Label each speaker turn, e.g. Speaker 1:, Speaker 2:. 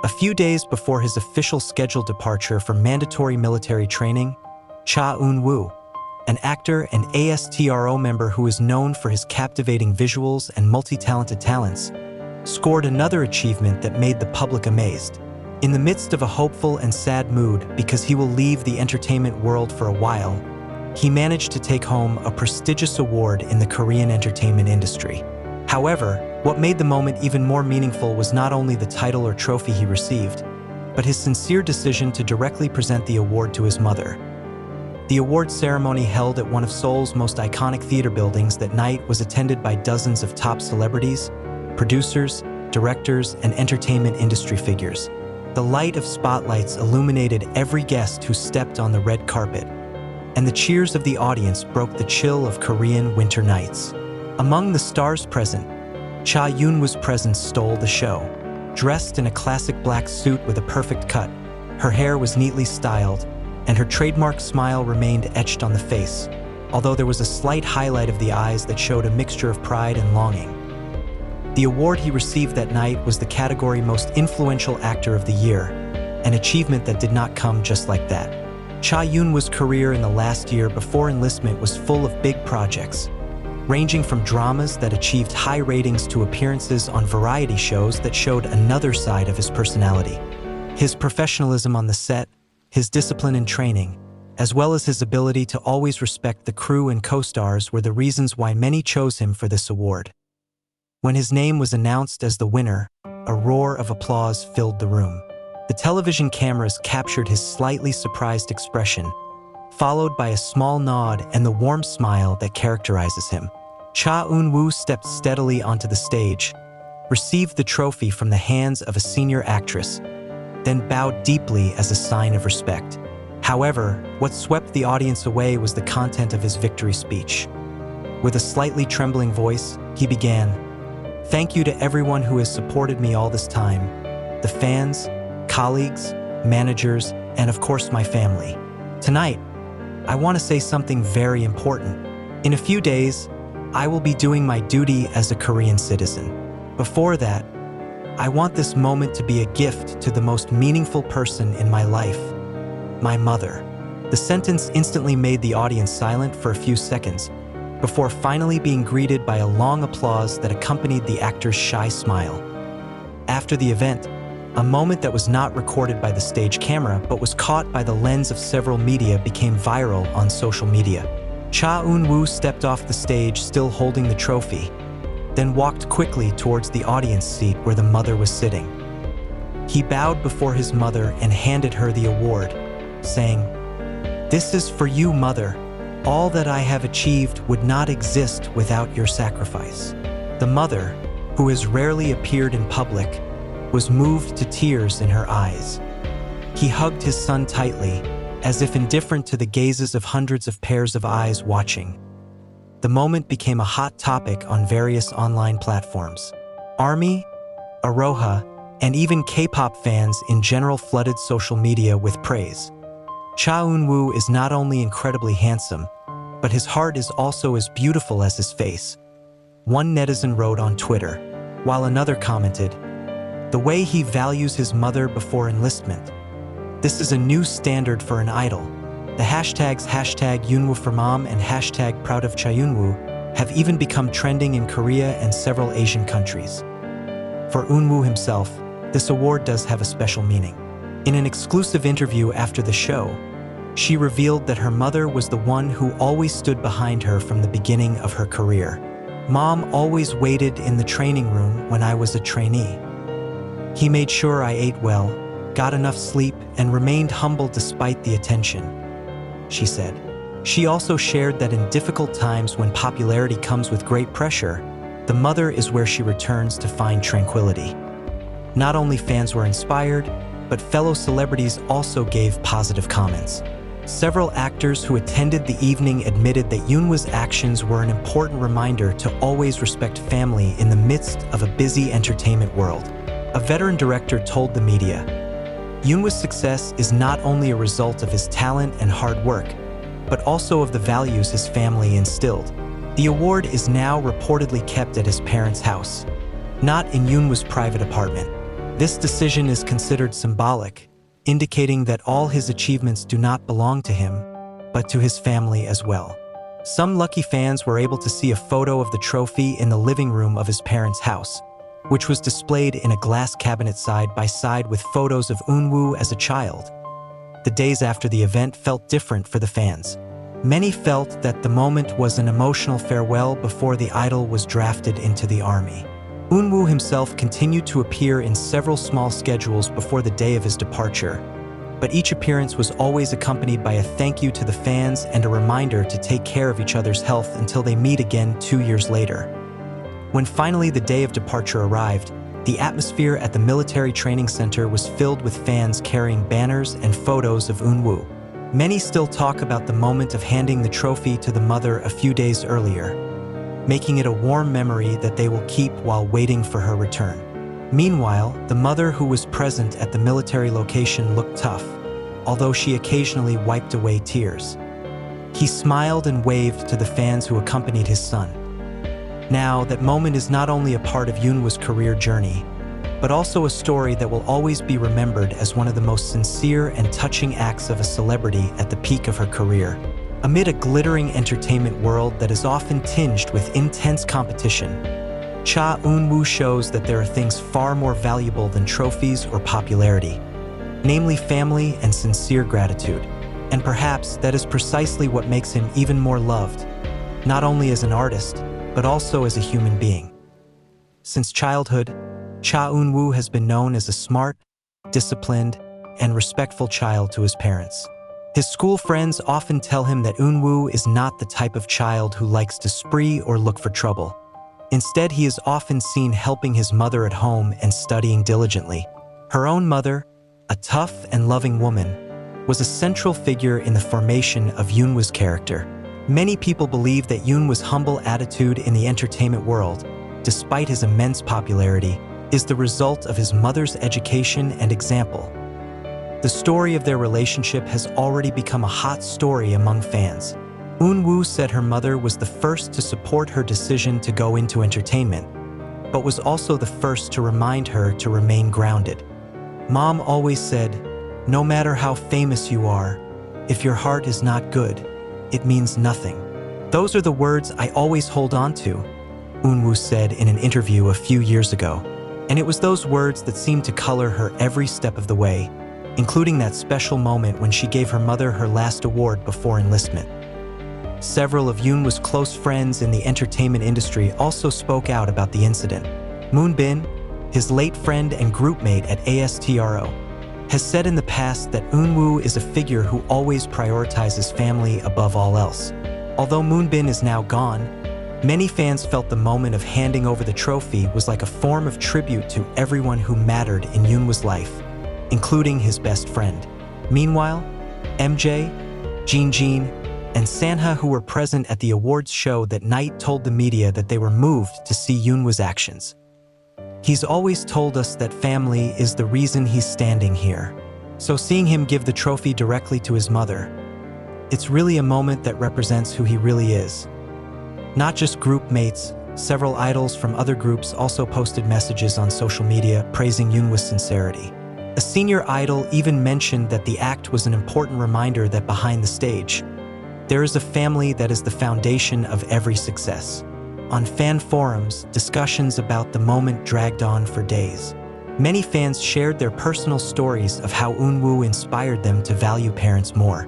Speaker 1: A few days before his official scheduled departure for mandatory military training, Eunwoo, an actor and ASTRO member who is known for his captivating visuals and multi-talented talents, scored another achievement that made the public amazed. In the midst of a hopeful and sad mood because he will leave the entertainment world for a while, he managed to take home a prestigious award in the Korean entertainment industry. However, what made the moment even more meaningful was not only the title or trophy he received, but his sincere decision to directly present the award to his mother. The award ceremony held at one of Seoul's most iconic theater buildings that night was attended by dozens of top celebrities, producers, directors, and entertainment industry figures. The light of spotlights illuminated every guest who stepped on the red carpet, and the cheers of the audience broke the chill of Korean winter nights. Among the stars present, Eunwoo's presence stole the show. Dressed in a classic black suit with a perfect cut, her hair was neatly styled, and her trademark smile remained etched on the face, although there was a slight highlight of the eyes that showed a mixture of pride and longing. The award he received that night was the category Most Influential Actor of the Year, an achievement that did not come just like that. Eunwoo's career in the last year before enlistment was full of big projects, ranging from dramas that achieved high ratings to appearances on variety shows that showed another side of his personality. His professionalism on the set, his discipline in training, as well as his ability to always respect the crew and co-stars were the reasons why many chose him for this award. When his name was announced as the winner, a roar of applause filled the room. The television cameras captured his slightly surprised expression, followed by a small nod and the warm smile that characterizes him. Eunwoo stepped steadily onto the stage, received the trophy from the hands of a senior actress, then bowed deeply as a sign of respect. However, what swept the audience away was the content of his victory speech. With a slightly trembling voice, he began, "Thank you to everyone who has supported me all this time, the fans, colleagues, managers, and of course my family. Tonight, I want to say something very important. In a few days, I will be doing my duty as a Korean citizen. Before that, I want this moment to be a gift to the most meaningful person in my life, my mother." The sentence instantly made the audience silent for a few seconds, before finally being greeted by a long applause that accompanied the actor's shy smile. After the event, a moment that was not recorded by the stage camera but was caught by the lens of several media became viral on social media. Eunwoo stepped off the stage still holding the trophy, then walked quickly towards the audience seat where the mother was sitting. He bowed before his mother and handed her the award, saying, "This is for you, Mother. All that I have achieved would not exist without your sacrifice." The mother, who has rarely appeared in public, was moved to tears in her eyes. He hugged his son tightly, as if indifferent to the gazes of hundreds of pairs of eyes watching. The moment became a hot topic on various online platforms. ARMY, Aroha, and even K-pop fans in general flooded social media with praise. Eunwoo is not only incredibly handsome, but his heart is also as beautiful as his face. One netizen wrote on Twitter, while another commented, "The way he values his mother before enlistment. This is a new standard for an idol." The hashtags #Eunwoo4Mom and #ProudOfCheonwoo have even become trending in Korea and several Asian countries. For Eunwoo himself, this award does have a special meaning. In an exclusive interview after the show, she revealed that her mother was the one who always stood behind her from the beginning of her career. "Mom always waited in the training room when I was a trainee. He made sure I ate well, got enough sleep, and remained humble despite the attention," she said. She also shared that in difficult times when popularity comes with great pressure, the mother is where she returns to find tranquility. Not only fans were inspired, but fellow celebrities also gave positive comments. Several actors who attended the evening admitted that Eunwoo's actions were an important reminder to always respect family in the midst of a busy entertainment world. A veteran director told the media, "Eunwoo's success is not only a result of his talent and hard work, but also of the values his family instilled." The award is now reportedly kept at his parents' house, not in Eunwoo's private apartment. This decision is considered symbolic, indicating that all his achievements do not belong to him, but to his family as well. Some lucky fans were able to see a photo of the trophy in the living room of his parents' house, which was displayed in a glass cabinet side by side with photos of Eunwoo as a child. The days after the event felt different for the fans. Many felt that the moment was an emotional farewell before the idol was drafted into the army. Eunwoo himself continued to appear in several small schedules before the day of his departure, but each appearance was always accompanied by a thank you to the fans and a reminder to take care of each other's health until they meet again 2 years later. When finally the day of departure arrived, the atmosphere at the military training center was filled with fans carrying banners and photos of Eunwoo. Many still talk about the moment of handing the trophy to the mother a few days earlier, making it a warm memory that they will keep while waiting for her return. Meanwhile, the mother who was present at the military location looked tough, although she occasionally wiped away tears. He smiled and waved to the fans who accompanied his son. Now, that moment is not only a part of Eunwoo's career journey, but also a story that will always be remembered as one of the most sincere and touching acts of a celebrity at the peak of her career. Amid a glittering entertainment world that is often tinged with intense competition, Cha Eunwoo shows that there are things far more valuable than trophies or popularity, namely family and sincere gratitude. And perhaps that is precisely what makes him even more loved, not only as an artist, but also as a human being. Since childhood, Cha Eunwoo has been known as a smart, disciplined, and respectful child to his parents. His school friends often tell him that Eunwoo is not the type of child who likes to spree or look for trouble. Instead, he is often seen helping his mother at home and studying diligently. Her own mother, a tough and loving woman, was a central figure in the formation of Eunwoo's character. Many people believe that Eunwoo's humble attitude in the entertainment world, despite his immense popularity, is the result of his mother's education and example. The story of their relationship has already become a hot story among fans. Eunwoo said her mother was the first to support her decision to go into entertainment, but was also the first to remind her to remain grounded. Mom always said, "No matter how famous you are, if your heart is not good, it means nothing." "Those are the words I always hold on to," Eunwoo said in an interview a few years ago. And it was those words that seemed to color her every step of the way, including that special moment when she gave her mother her last award before enlistment. Several of Eunwoo's close friends in the entertainment industry also spoke out about the incident. Moonbin, his late friend and groupmate at ASTRO, has said in the past that Eunwoo is a figure who always prioritizes family above all else. Although Moonbin is now gone, many fans felt the moment of handing over the trophy was like a form of tribute to everyone who mattered in Eunwoo's life, including his best friend. Meanwhile, MJ, Jin, and Sanha, who were present at the awards show that night, told the media that they were moved to see Eunwoo's actions. "He's always told us that family is the reason he's standing here. So seeing him give the trophy directly to his mother, it's really a moment that represents who he really is." Not just group mates, several idols from other groups also posted messages on social media praising Eunwoo's sincerity. A senior idol even mentioned that the act was an important reminder that behind the stage, there is a family that is the foundation of every success. On fan forums, discussions about the moment dragged on for days. Many fans shared their personal stories of how Eunwoo inspired them to value parents more.